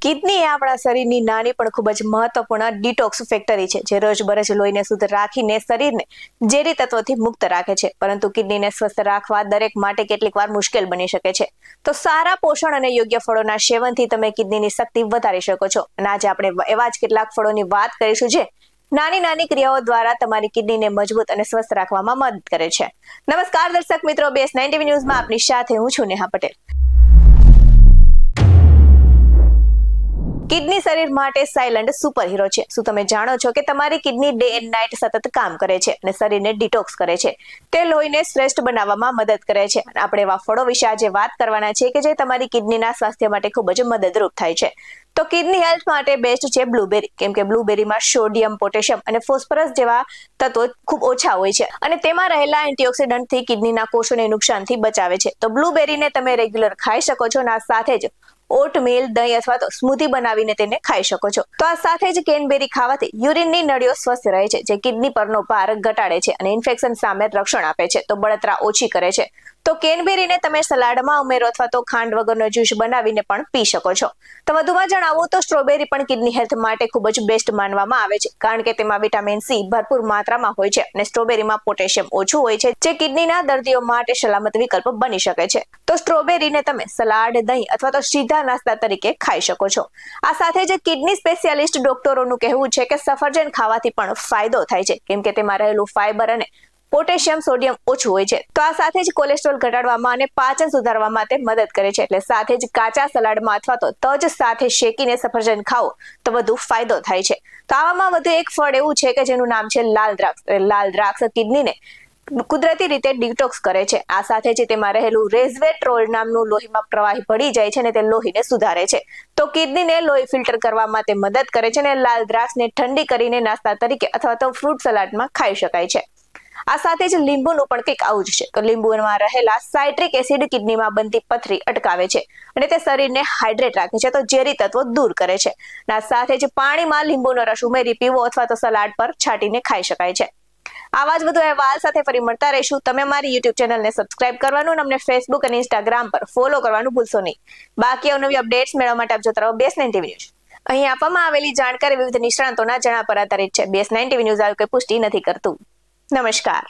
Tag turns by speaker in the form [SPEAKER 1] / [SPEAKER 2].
[SPEAKER 1] Kidney એ આપણા શરીરની નાની પણ ખૂબ જ મહત્વપૂર્ણ ડિટોક્સ ફેક્ટરી છે, જે રોજબરોજ લોહીને શુદ્ધ રાખીને શરીરને ઝેરી તત્વોથી મુક્ત રાખે છે. પરંતુ કિડનીને સ્વસ્થ રાખવા દરેક માટે કેટલીક વાર મુશ્કેલ બની શકે છે. તો સારા પોષણ અને યોગ્ય ફળોના સેવનથી તમે કિડનીની શક્તિ વધારી શકો છો. અને આજે આપણે એવા જ કેટલાક ફળોની વાત કરીશું જે નાની નાની ક્રિયાઓ દ્વારા તમારી કિડનીને મજબૂત અને સ્વસ્થ રાખવામાં મદદ કરે છે. નમસ્કાર દર્શક મિત્રો, BS9 TV ન્યૂઝમાં આપની સાથે હું છું નેહા પટેલ. કિડની શરીર માટે સાયલન્ટ સુપર હીરો છે. શું તમે જાણો છો કે તમારી કિડની ડે એન્ડ નાઇટ સતત કામ કરે છે અને શરીરને ડિટોક્સ કરે છે? તે લોહીને શ્રેષ્ઠ બનાવવામાં મદદ કરે છે. અને આપણે એવા ફળો વિશે આજે વાત કરવાના છે કે જે તમારી કિડનીના સ્વાસ્થ્ય માટે ખૂબ જ મદદરૂપ થાય છે. તો કિડની હેલ્થ માટે બેસ્ટ છે બ્લુબેરી, કેમ કે બ્લુબેરીમાં સોડિયમ, પોટેશિયમ અને ફોસ્ફરસ જેવા તત્વો ખૂબ ઓછા હોય છે અને તેમાં રહેલા એન્ટીઓક્સિડન્ટથી કિડનીના કોષોને નુકસાનથી બચાવે છે. તો બ્લુબેરીને તમે રેગ્યુલર ખાઈ શકો છો અને આ સાથે જ ઓટમીલ, દહીં અથવા તો સ્મૂધી બનાવીને તેને ખાઈ શકો છો. તો આ સાથે જ કેનબેરી ખાવાથી યુરિનની નળીઓ સ્વસ્થ રહે છે, જે કિડની પરનો ભાર ઘટાડે છે અને ઇન્ફેક્શન સામે રક્ષણ આપે છે. તો બળતરા ઓછી કરે છે. તો કેનબેરીને તમે સલાડમાં ઉમેરો અથવા તો ખાંડ વગરનો જ્યુસ બનાવીને પણ પી શકો છો. તો વધુમાં જણાવું તો સ્ટ્રોબેરી પણ કિડની હેલ્થ માટે ખૂબ જ બેસ્ટ માનવામાં આવે છે, કારણ કે તેમાં વિટામિન સી ભરપૂર માત્રામાં હોય છે અને સ્ટ્રોબેરીમાં પોટેશિયમ ઓછું હોય છે, જે કિડનીના દર્દીઓ માટે સલામત વિકલ્પ બની શકે છે. તો સ્ટ્રોબેરીને તમે સલાડ, દહીં અથવા તો સીધા નાસ્તા તરીકે ખાઈ શકો છો. આ સાથે જ કિડની સ્પેશિયાલિસ્ટ ડોક્ટરોનું કહેવું છે કે સફરજન ખાવાથી પણ ફાયદો થાય છે, કેમ કે તેમાં રહેલું ફાઈબર અને પોટેશિયમ, સોડિયમ ઓછું હોય છે. તો આ સાથે જ કોલેસ્ટ્રોલ ઘટાડવામાં અને પાચન સુધારવામાં તે મદદ કરે છે. એટલે સાથે જ કાચા સલાડમાં અથવા તો તજ સાથે શેકીને સફરજન ખાઓ તો વધુ ફાયદો થાય છે. તો આવામાં વધુ એક ફળ એવું છે કે જેનું નામ છે લાલ દ્રાક્ષ. લાલ દ્રાક્ષ કિડનીને કુદરતી રીતે ડિટોક્સ કરે છે. આ સાથે જ તેમાં રહેલું રેઝવેટ્રોલ નામનું લોહીમાં પ્રવાહી ભળી જાય છે અને તે લોહીને સુધારે છે. તો કિડનીને લોહી ફિલ્ટર કરવામાં તે મદદ કરે છે અને લાલ દ્રાક્ષને ઠંડી કરીને નાસ્તા તરીકે અથવા તો ફ્રૂટ સલાડમાં ખાઈ શકાય છે. આ સાથે જ લીંબુનું પણ કંઈક આવું જ છે. તો લીંબુમાં રહેલા સાઇટ્રિક એસિડ કિડનીમાં બનતી પથરી અટકાવે છે અને તે શરીરને હાઇડ્રેટ રાખે છે, તો ઝેરી તત્વો દૂર કરે છે. આ સાથે જ પાણીમાં લીંબુનો રસ ઉમેરી પીવો અથવા તો સલાડ પર છાંટીને ખાઈ શકાય છે. આવા જ વધુ અહેવાલ સાથે ફરી મળતા રહીશું. તમે મારી YouTube ચેનલને સબસ્ક્રાઇબ કરવાનું અને અમને Facebook અને Instagram પર ફોલો કરવાનું ભૂલશો નહીં. બાકી અવનવી અપડેટ્સ મેળવવા માટે આપ જોતા રહો BS9 TV ન્યૂઝ. અહીં આપવામાં આવેલી જાણકારી વિવિધ નિષ્ણાતોના જણાવ પર આધારિત છે. BS9 TV ન્યૂઝ આવી કોઈ પુષ્ટિ નથી કરતું. નમસ્કાર.